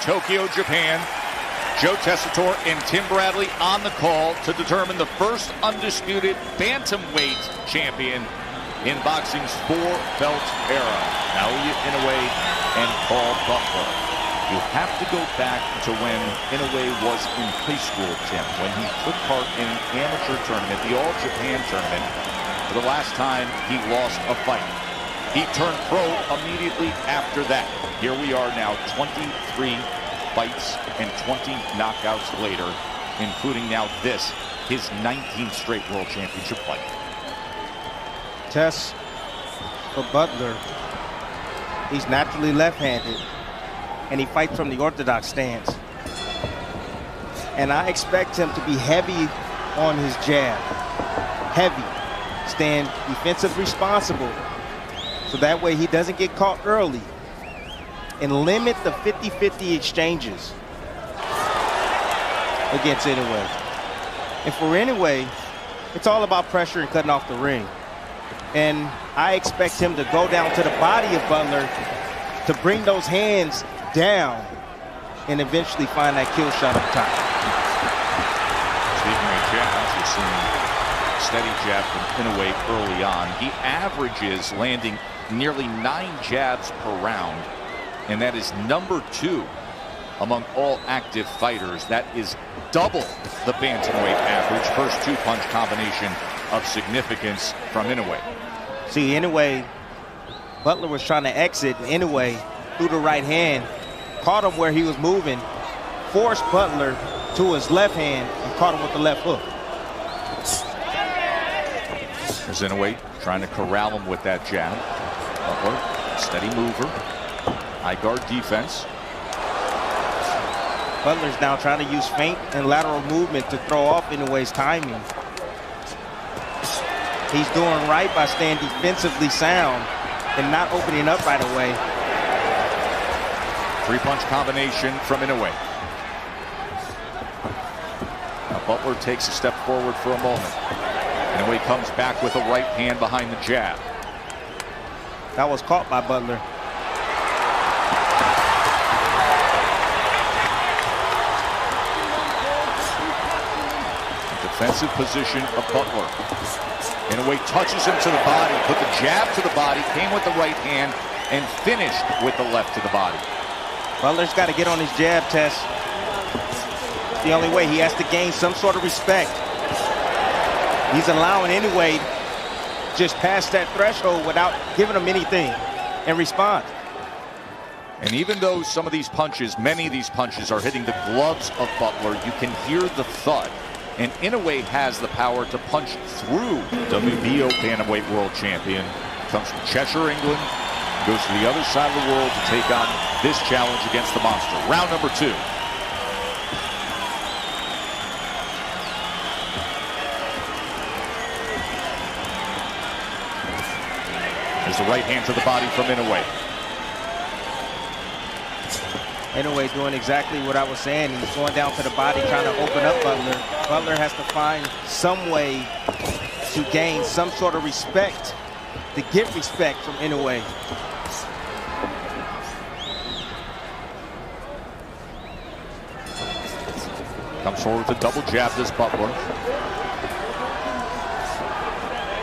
Tokyo, Japan. Joe Tessitore and Tim Bradley on the call to determine the first undisputed bantamweight champion in boxing's four-belt era. Naoya Inoue and Paul Butler. You have to go back to when Inoue was in high school, Tim, when he took part in an amateur tournament, the All Japan tournament, for the last time he lost a fight. He turned pro immediately after that. Here we are now, 23 fights and 20 knockouts later, including now this, his 19th straight world championship fight. Tess, for Butler, he's naturally left-handed, and he fights from the orthodox stance. And I expect him to be heavy on his jab. Heavy. Staying defensive responsible, so that way he doesn't get caught early. And limit the 50-50 exchanges against Inoue. And for Inoue, it's all about pressure and cutting off the ring. And I expect him to go down to the body of Butler to bring those hands down and eventually find that kill shot up top. Speaking of jabs, you're seeing steady jab from Inoue early on. He averages landing nearly 9 jabs per round. And that is number 2 among all active fighters. That is double the bantamweight average. First 2-punch combination of significance from Inoue. See, Inoue, Butler was trying to exit, and Inoue threw the right hand, caught him where he was moving, forced Butler to his left hand, and caught him with the left hook. There's Inoue trying to corral him with that jab. Butler, steady mover. High guard defense. Butler's now trying to use feint and lateral movement to throw off Inoue's timing. He's doing right by staying defensively sound and not opening up right away. 3-punch combination from Inoue. Now Butler takes a step forward for a moment. Inoue comes back with a right hand behind the jab. That was caught by Butler. Defensive position of Butler. Inoue touches him to the body, put the jab to the body, came with the right hand, and finished with the left to the body. Butler's got to get on his jab, Tess. It's the only way. He has to gain some sort of respect. He's allowing Inoue just past that threshold without giving him anything in response. And even though some of these punches, many of these punches are hitting the gloves of Butler, you can hear the thud. And Inoue has the power to punch through. WBO bantamweight world champion. Comes from Cheshire, England. Goes to the other side of the world to take on this challenge against the monster. Round number 2. There's the right hand to the body from Inoue. Inoue doing exactly what I was saying. He's going down to the body, trying to open up Butler. Butler has to find some way to gain some sort of respect, to get respect from Inoue. Comes forward with a double jab, this Butler.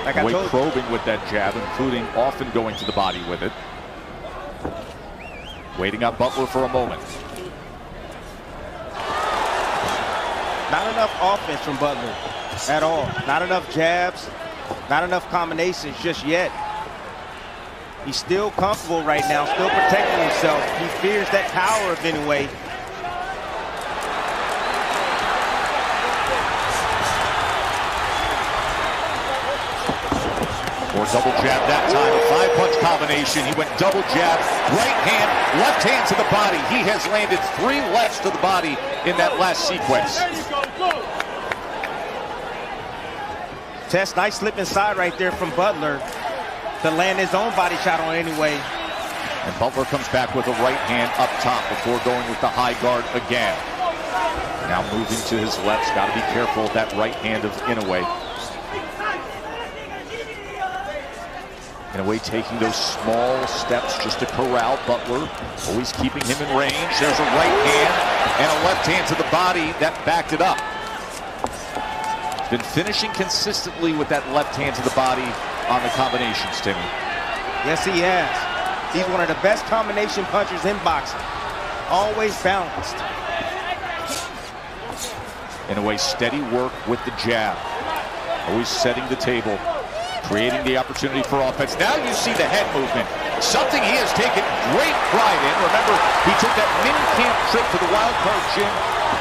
Like I told you, probing with that jab, including often going to the body with it. Waiting on Butler for a moment. not enough offense from Butler at all. Not enough jabs, not enough combinations just yet. He's still comfortable right now, still protecting himself. He fears that power of Inoue. Or double jab that time, a 5-punch combination. He went double jab, right hand, left hand to the body. He has landed 3 lefts to the body in that last sequence. Tess, nice slip inside right there from Butler to land his own body shot on Inoue. And Butler comes back with a right hand up top before going with the high guard again. Now moving to his left, got to be careful with that right hand of Inoue. Inoue taking those small steps just to corral Butler, always keeping him in range. There's a right hand and a left hand to the body that backed it up. Been finishing consistently with that left hand to the body on the combinations, Timmy. Yes, he has. He's one of the best combination punchers in boxing. Always balanced. Inoue steady work with the jab. Always setting the table, creating the opportunity for offense. Now you see the head movement, something he has taken great pride in. Remember, he took that mini camp trip to the Wild Card Gym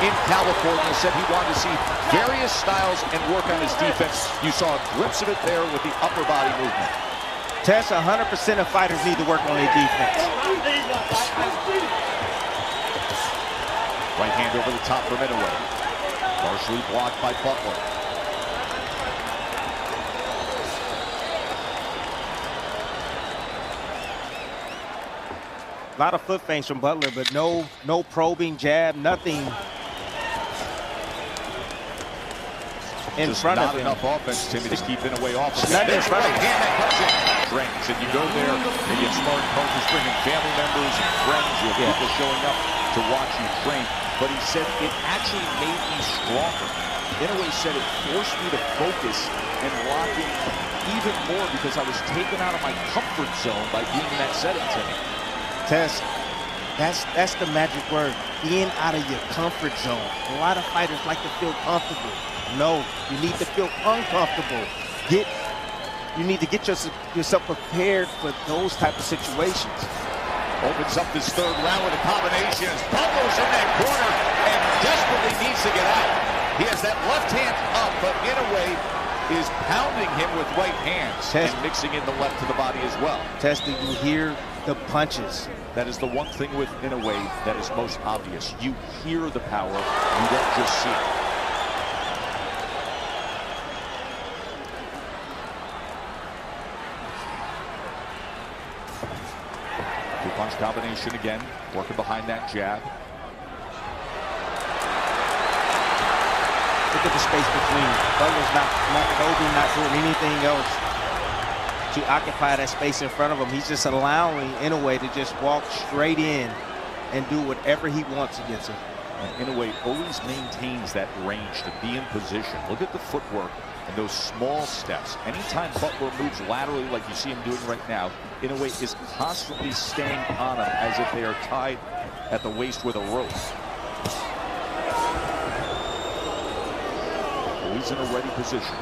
in California, said he wanted to see various styles and work on his defense. You saw a glimpse of it there with the upper body movement. Tess, 100% of fighters need to work on their defense. Right hand over the top from Inoue. Partially blocked by Butler. A lot of foot feints from Butler, but no probing jab, nothing in front of him. Not enough offense, Timmy, to keep Inoue off. Nothing in front of him. Hand that comes in. Strengths, and you go there, and you get smart coaches bringing family members and friends. You have people showing up to watch you train. But he said it actually made me stronger. Inoue said it forced me to focus and lock in even more because I was taken out of my comfort zone by being in that setting, Timmy. Tess, that's the magic word, being out of your comfort zone. A lot of fighters like to feel comfortable. No, you need to feel uncomfortable. You need to get yourself prepared for those type of situations. Opens up this third round with a combination. Butler's in that corner and desperately needs to get out. He has that left hand up, but Inoue is pounding him with right hands and mixing in the left to the body as well. Tess, do you hear the punches? That is the one thing with Inoue that is most obvious. You hear the power, you don't just see it. Two-punch combination again, working behind that jab. Look at the space between. Butler's not probing, not doing anything else to occupy that space in front of him. He's just allowing Inoue to just walk straight in and do whatever he wants against him. And Inoue always maintains that range to be in position. Look at the footwork and those small steps. Anytime Butler moves laterally like you see him doing right now, Inoue is constantly staying on him as if they are tied at the waist with a rope. Always in a ready position.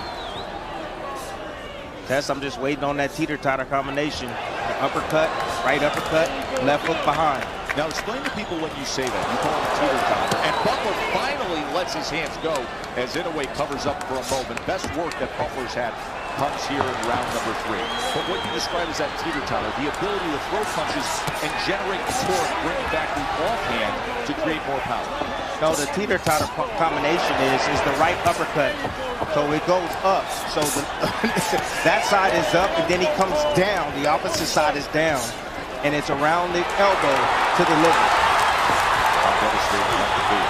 Tess, I'm just waiting on that teeter-totter combination. The uppercut, right uppercut, left hook behind. Now explain to people when you say that. You call it teeter-totter. And Butler finally lets his hands go as Inoue covers up for a moment. Best work that Butler's had comes here in round number 3. But what you describe as that teeter-totter, the ability to throw punches and generate torque, bringing back the offhand to create more power. No, the teeter-totter combination is the right uppercut. So it goes up. So that side is up, and then he comes down. The opposite side is down. And it's around the elbow to the liver. How devastating that could be.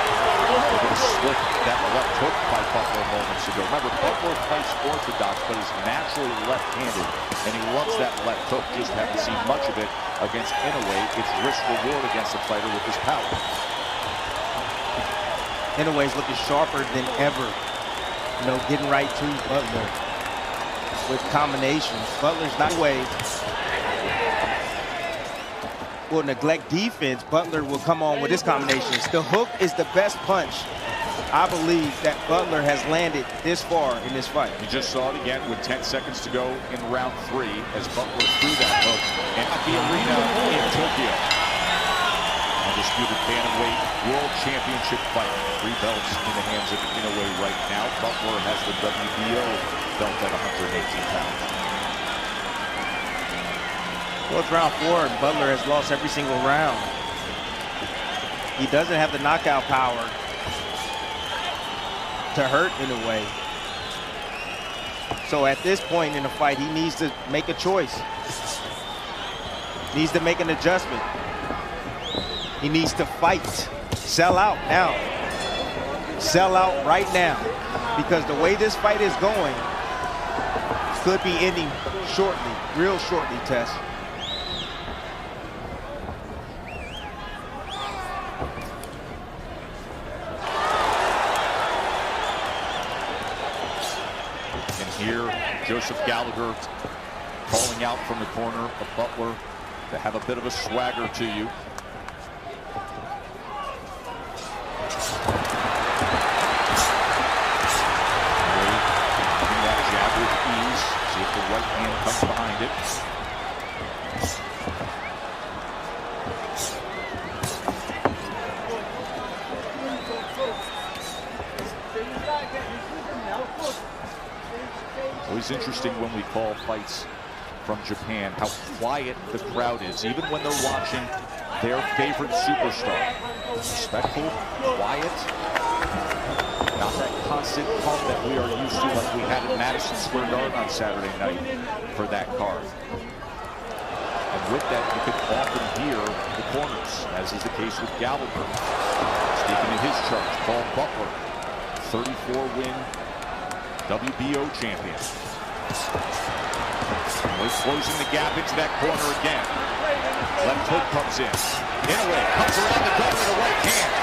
Look at the slip that left hook by Butler moments ago. Remember, Butler fights orthodox, but is naturally left-handed, and he loves that left hook. Just haven't seen much of it against Inoue. It's risk-reward against a fighter with his power. Inoue's looking sharper than ever. You know, getting right to Butler with combinations. Butler's not way. Will neglect defense. Butler will come on with his combinations. The hook is the best punch I believe that Butler has landed this far in this fight. You just saw it again with 10 seconds to go in round 3 as Butler threw that hook in Ariake Arena in Tokyo. Undisputed bantamweight world championship fight. 3 belts in the hands of Inoue right now. Butler has the WBO belt at 118 pounds. Well, it's round 4, and Butler has lost every single round. He doesn't have the knockout power to hurt Inoue. So at this point in the fight, he needs to make a choice. Needs to make an adjustment. He needs to fight. Sell out now. Sell out right now. Because the way this fight is going, could be ending shortly, real shortly, Tess. And here, Joseph Gallagher calling out from the corner of Butler to have a bit of a swagger to you. See if the right hand comes behind it. Always interesting when we call fights from Japan, how quiet the crowd is, even when they're watching their favorite superstar. Respectful, quiet. Not that constant pump that we are used to like we had at Madison Square Garden on Saturday night for that card. And with that, you could often hear the corners, as is the case with Gallagher. Speaking of his charge, Paul Butler, 34-win WBO champion. We're closing the gap into that corner again. Left hook comes in. Inoue comes around the gun with a right hand.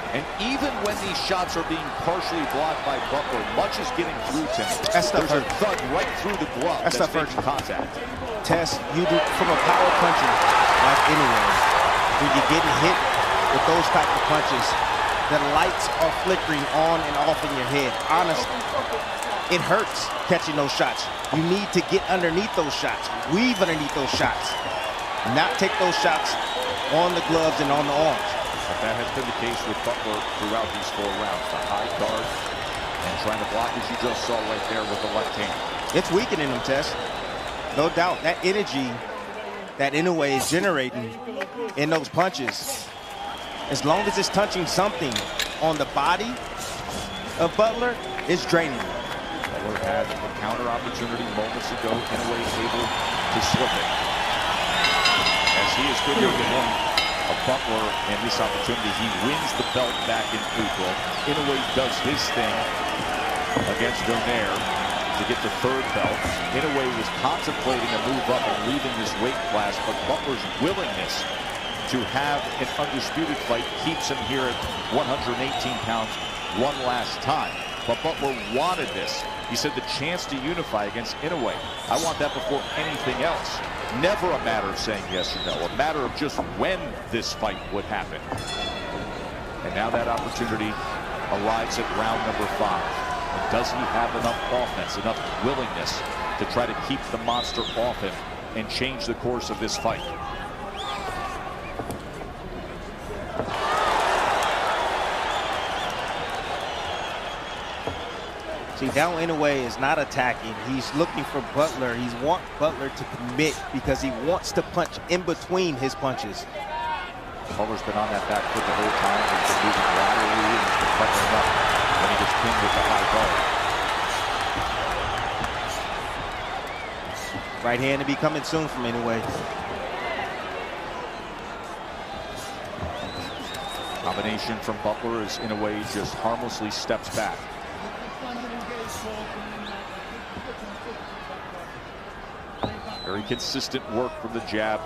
And even when these shots are being partially blocked by Butler, much is getting through to him. There's a thud right through the glove that's making contact. Tess, you do from a power puncher like Inoue, when you're getting hit with those type of punches, the lights are flickering on and off in your head. Honestly, it hurts catching those shots. You need to get underneath those shots, weave underneath those shots, not take those shots on the gloves and on the arms. But that has been the case with Butler throughout these 4 rounds. The high guard and trying to block, as you just saw right there with the left hand. It's weakening him, Tess. No doubt. That energy that Inoue is generating in those punches, as long as it's touching something on the body of Butler, it's draining him. Butler had a counter opportunity moments ago. Inoue able to slip it. As he is good here with one. Butler in this opportunity, he wins the belt back in April. Inoue does his thing against Donaire to get the 3rd belt. Inoue was contemplating a move up and leaving this weight class, but Butler's willingness to have an undisputed fight keeps him here at 118 pounds one last time. But Butler wanted this. He said the chance to unify against Inoue. I want that before anything else. Never a matter of saying yes or no, a matter of just when this fight would happen. And now that opportunity arrives at round number 5. And does he have enough offense, enough willingness to try to keep the monster off him and change the course of this fight? See, now Inoue is not attacking. He's looking for Butler. He wants Butler to commit because he wants to punch in between his punches. Butler's been on that back foot the whole time. He's been moving laterally and covering up when he gets pinned with the high guard. Right hand to be coming soon from Inoue. Combination from Butler as Inoue just harmlessly steps back. Very consistent work from the jab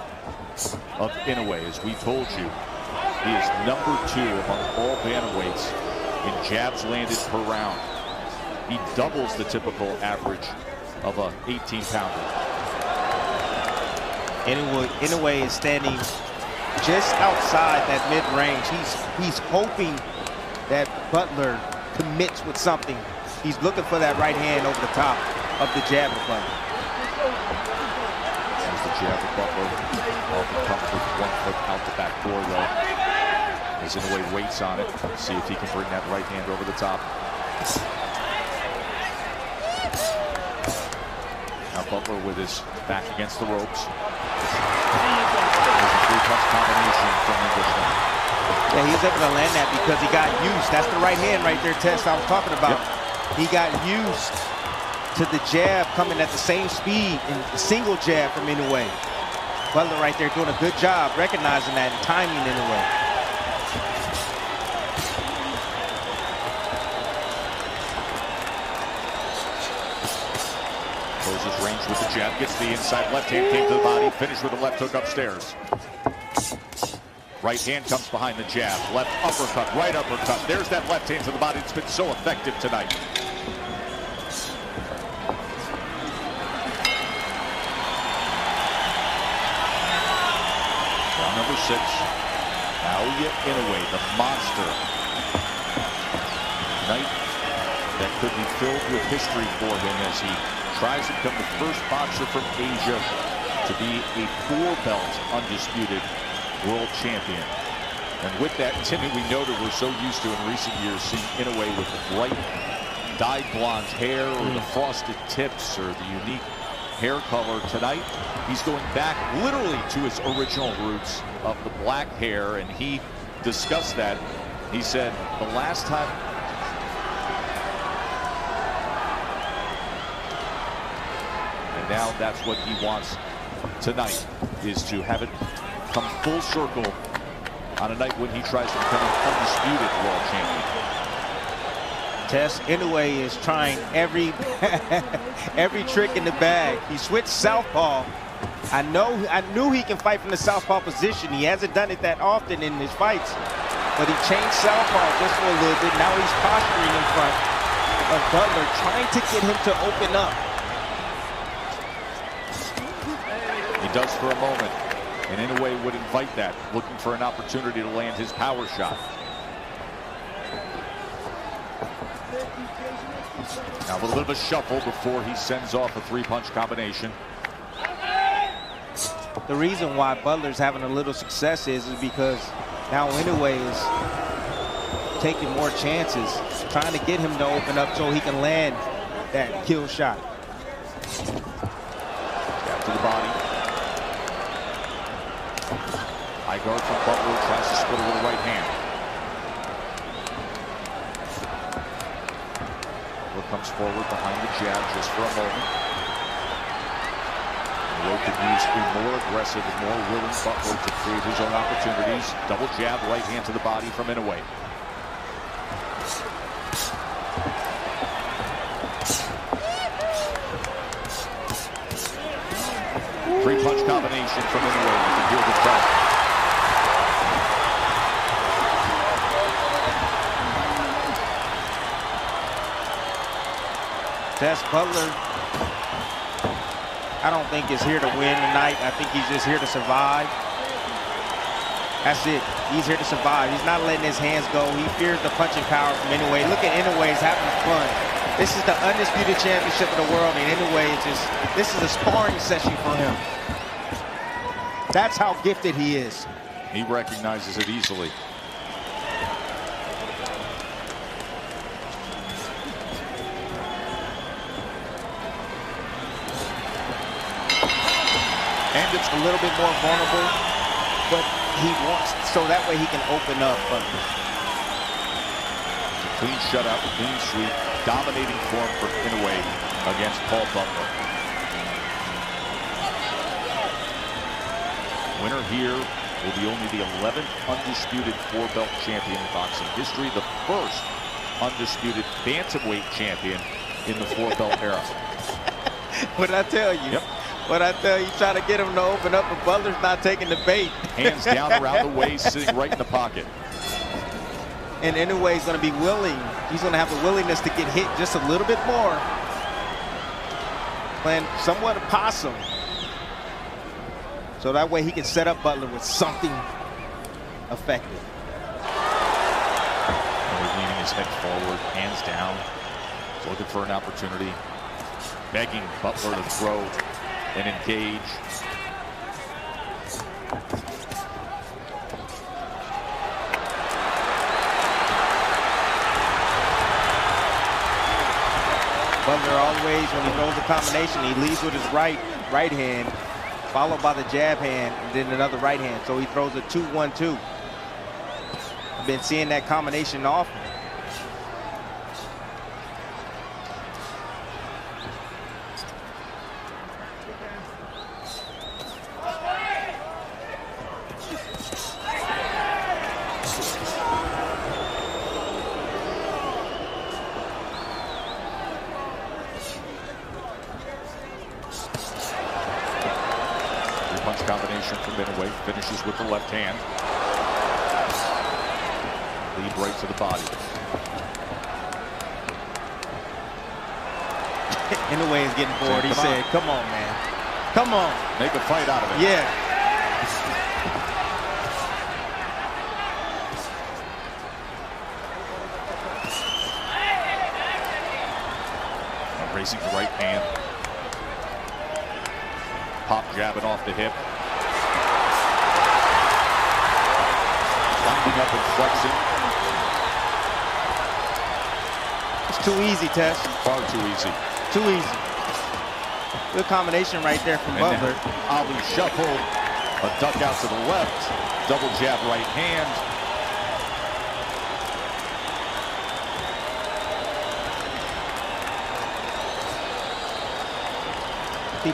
of Inoue. As we told you, he is number 2 among all bantamweights in jabs landed per round. He doubles the typical average of a 18-pounder. Inoue is standing just outside that mid-range. He's hoping that Butler commits with something. He's looking for that right hand over the top of the jab of Butler. Jab of Butler often comes with 1 foot out the back door, though. As Inoue waits on it, see if he can bring that right hand over the top. Now Butler with his back against the ropes. There's a 3-punch combination from Englishman. Yeah, he was able to land that because he got used. That's the right hand right there, Tess, I was talking about. Yep. He got used to the jab coming at the same speed and the single jab from Inoue. Butler right there doing a good job recognizing that and timing Inoue. Closes range with the jab, gets the inside left hand, came to the body, finished with a left hook upstairs. Right hand comes behind the jab, left uppercut, right uppercut. There's that left hand to the body. It's been so effective tonight. Round number 6. Naoya Inoue, the monster. Night that could be filled with history for him as he tries to become the first boxer from Asia to be a 4-belt undisputed world champion. And with that, Timmy, we know that we're so used to in recent years seeing Inoue with the bright dyed blonde hair or the frosted tips or the unique hair color. Tonight, he's going back literally to his original roots of the black hair, and he discussed that. He said the last time now that's what he wants tonight, is to have it come full circle on a night when he tries to become an undisputed world champion. Tess, Inoue is trying every every trick in the bag. He switched southpaw. I knew he can fight from the southpaw position. He hasn't done it that often in his fights, but he changed southpaw just for a little bit. Now he's posturing in front of Butler, trying to get him to open up. He does for a moment, and Inoue would invite that, looking for an opportunity to land his power shot. Now a little bit of a shuffle before he sends off a 3-punch combination. The reason why Butler's having a little success is because now Inoue is taking more chances, trying to get him to open up so he can land that kill shot. Jab to the body. High guard from Butler, tries to split it with the right hand. Butler comes forward behind the jab just for a moment. Inoue could use a more aggressive and more willing Butler to create his own opportunities. Double jab, right hand to the body from Inoue. Three-punch combination from Inoue. You can hear the crowd. Butler, I don't think is here to win tonight. I think he's just here to survive. That's it. He's here to survive. He's not letting his hands go. He fears the punching power from Inoue. Look at Inoue, he's having fun. This is the undisputed championship of the world, and Inoue is just, this is a sparring session for him. That's how gifted he is. He recognizes it easily. And it's a little bit more vulnerable, but he wants, so that way he can open up. Clean shutout, clean sweep, dominating form for Inoue against Paul Butler. Winner here will be only the 11th undisputed 4-belt champion in boxing history, the first undisputed bantamweight champion in the 4-belt era. What did I tell you? Yep. What I tell you, try to get him to open up, but Butler's not taking the bait. Hands down around the waist, sitting right in the pocket. And Inoue's going to be willing. He's going to have the willingness to get hit just a little bit more. Playing somewhat opossum. So that way he can set up Butler with something effective. Leaning his head forward, hands down. He's looking for an opportunity. Begging Butler to throw and engage. Butler always, when he throws a combination, he leads with his right hand, followed by the jab hand, and then another right hand. So he throws a 2-1-2. I've been seeing that combination often. Inoue finishes with the left hand. Lead right to the body. Inoue is getting bored. He said, come on, man. Come on. Make a fight out of it. Yeah. Raising the right hand. Pop jabbing off the hip. Winding up and flexing. It's too easy, Tess. Far too easy. Too easy. Good combination right there from Butler. Ali shuffle. A duck out to the left. Double jab right hand.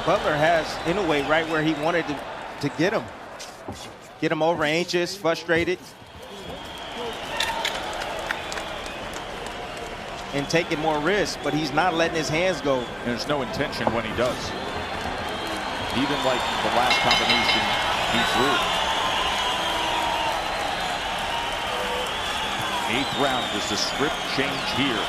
Butler has Inoue right where he wanted to get him. Get him over anxious, frustrated. And taking more risks, but he's not letting his hands go. And there's no intention when he does. Even like the last combination he threw. 8th round, does the script change here?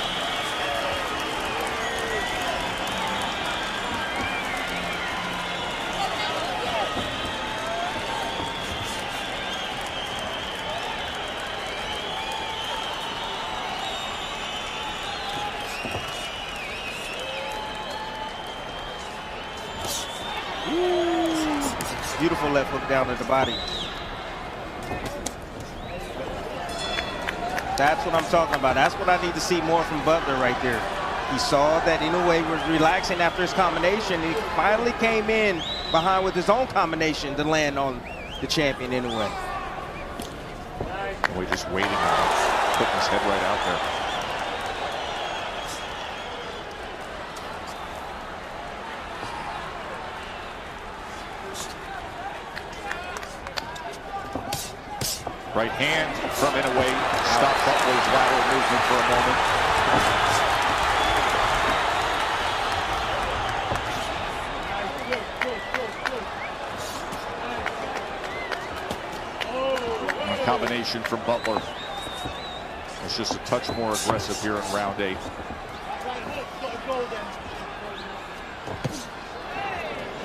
Beautiful left hook down to the body. That's what I'm talking about. That's what I need to see more from Butler right there. He saw that Inoue was relaxing after his combination. He finally came in behind with his own combination to land on the champion Inoue. Inoue just waiting on him, putting his head right out there. Right hand from Inoue. Stop Butler's lateral movement for a moment. A combination from Butler. It's just a touch more aggressive here in round 8.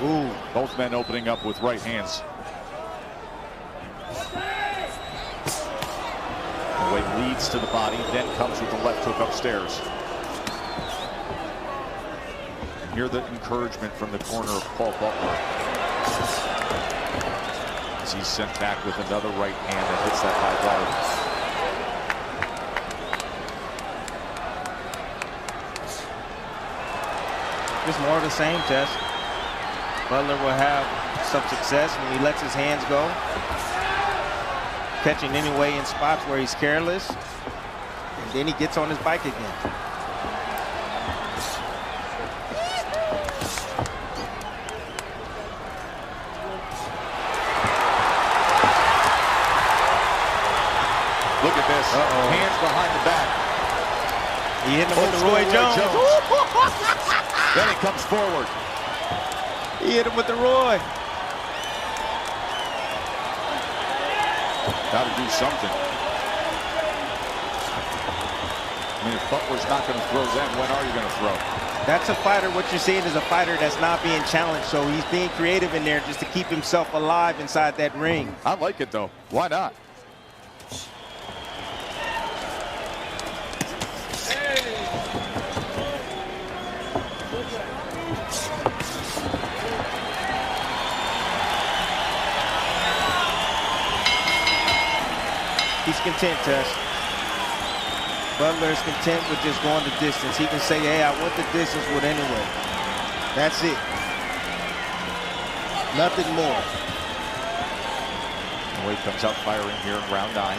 Ooh, both men opening up with right hands. Inoue leads to the body, then comes with the left hook upstairs. And hear the encouragement from the corner of Paul Butler as he's sent back with another right hand that hits that high guard. Just more of the same, Tess. Butler will have some success when he lets his hands go. Catching Inoue in spots where he's careless, and then he gets on his bike again. Look at this. Hands behind the back. He hit him with the Roy Jones. Then he comes forward. He hit him with the Roy. Got to do something. I mean, if Butler's not going to throw then, when are you going to throw? That's a fighter. What you're seeing is a fighter that's not being challenged, so he's being creative in there just to keep himself alive inside that ring. I like it, though. Why not? He's content, Tess. Butler is content with just going the distance. He can say, hey, I went the distance with Inoue. That's it. Nothing more. Inoue comes out firing here in round 9.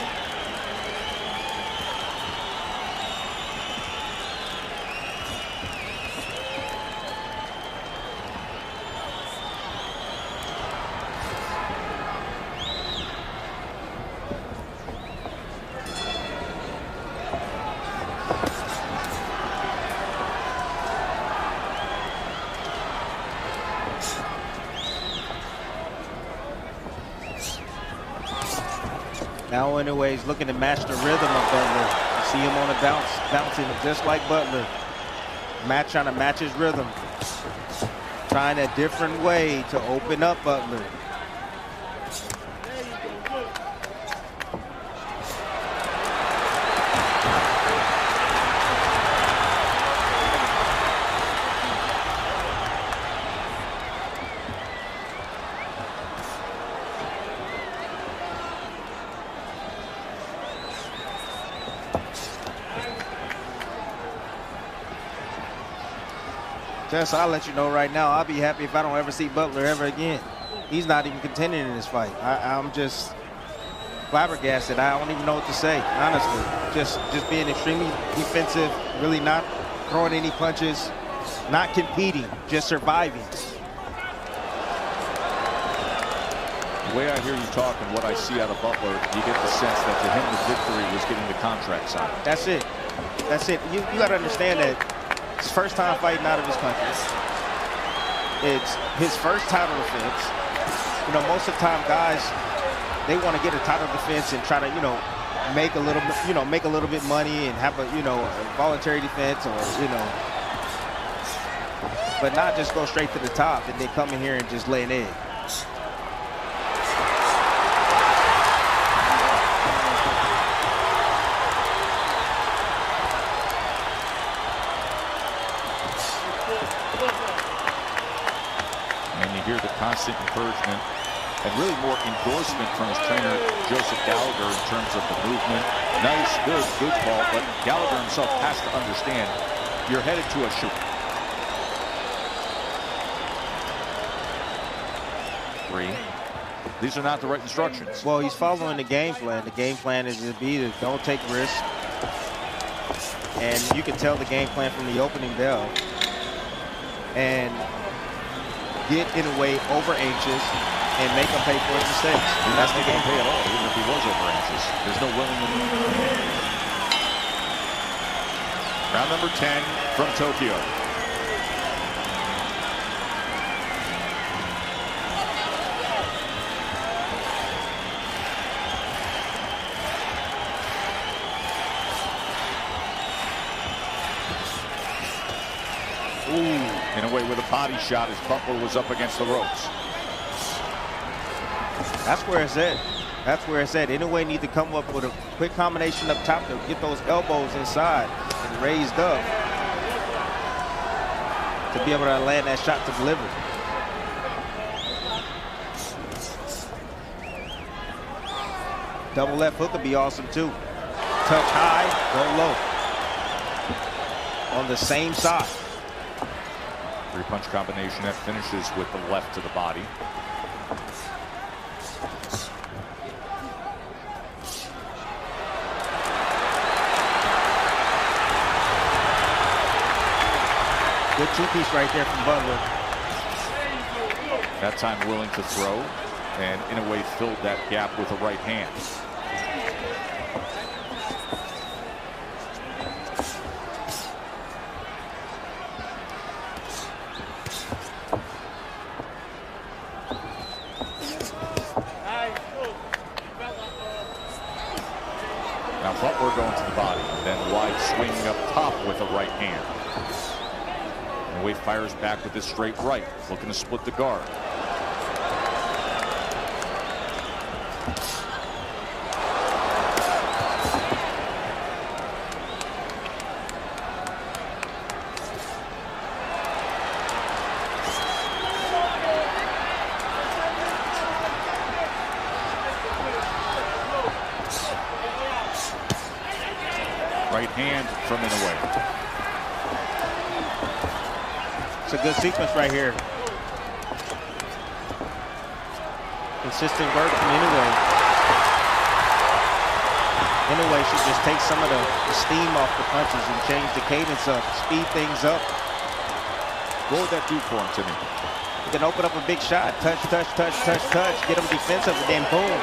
Now Inoue is looking to match the rhythm of Butler. You see him on the bounce, bouncing just like Butler. Trying to match his rhythm. Trying a different way to open up Butler. Jess, I'll let you know right now, I'll be happy if I don't ever see Butler ever again. He's not even contending in this fight. I'm just flabbergasted. I don't even know what to say, honestly. Just being extremely defensive, really not throwing any punches, not competing, just surviving. The way I hear you talk and what I see out of Butler, you get the sense that to him the victory was getting the contract signed. That's it. That's it. You got to understand that his first time fighting out of his country. It's his first title defense. You know, most of the time guys, they want to get a title defense and try to, you know, make a little bit money and have a, you know, a voluntary defense, or, you know, but not just go straight to the top and then come in here and just lay an egg. Hear the constant encouragement and really more endorsement from his trainer Joseph Gallagher in terms of the movement. Nice, good call, but Gallagher himself has to understand you're headed to a shoot. 3. These are not the right instructions. Well, he's following the game plan. The game plan is to don't take risks, and you can tell the game plan from the opening bell. And get Inoue over anxious and make him pay for his mistakes. He's not making him pay at all, even if he was over anxious. There's no willingness. Round number 10 from Tokyo. Inoue with a body shot as Butler was up against the ropes. That's where it's at. That's where it's at. Inoue need to come up with a quick combination up top to get those elbows inside and raised up to be able to land that shot to deliver. Double left hook would be awesome too. Touch high, go low. On the same side. 3-punch combination that finishes with the left to the body. Good two-piece right there from Butler. That time willing to throw, and Inoue filled that gap with a right hand. Now Butler going to the body, then wide swinging up top with a right hand. Inoue fires back with his straight right, looking to split the guard. Right hand from Inoue. It's a good sequence right here. Consistent work from Inoue. Inoue should just take some of the steam off the punches and change the cadence up, speed things up. What would that do for him, Timmy? He can open up a big shot. Touch, touch, touch, touch, touch. Get him defensive, and then boom.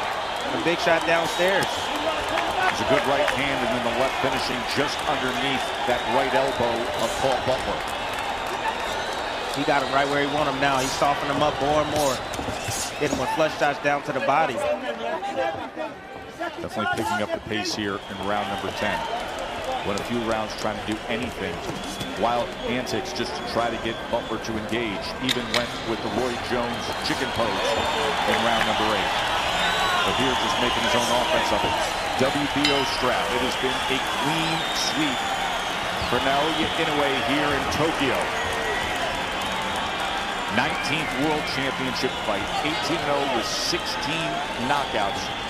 A big shot downstairs. It's a good right hand, and then the left finishing just underneath that right elbow of Paul Butler. He got him right where he want him now. He's softening him up more and more. Hit him with flush shots down to the body. Definitely picking up the pace here in round number 10. Went a few rounds trying to do anything. Wild antics just to try to get Butler to engage. Even went with the Roy Jones chicken pose in round number 8. But here just making his own offense of it. WBO strap. It has been a clean sweep for Naoya Inoue here in Tokyo. 19th World Championship fight. 18-0 with 16 knockouts.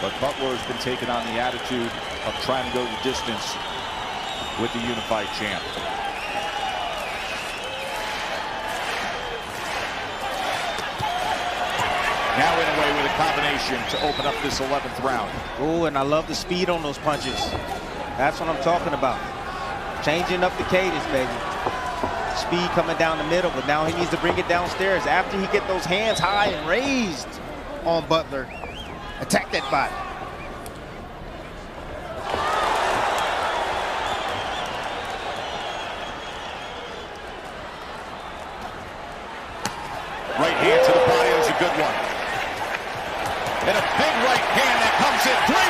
But Butler has been taking on the attitude of trying to go the distance with the unified champ. Now Inoue with a combination to open up this 11th round. Oh, and I love the speed on those punches. That's what I'm talking about. Changing up the cadence, baby. Speed coming down the middle, but now he needs to bring it downstairs after he get those hands high and raised on Butler. Attack that body. Right hand to the body is a good one. And a big right hand that comes in.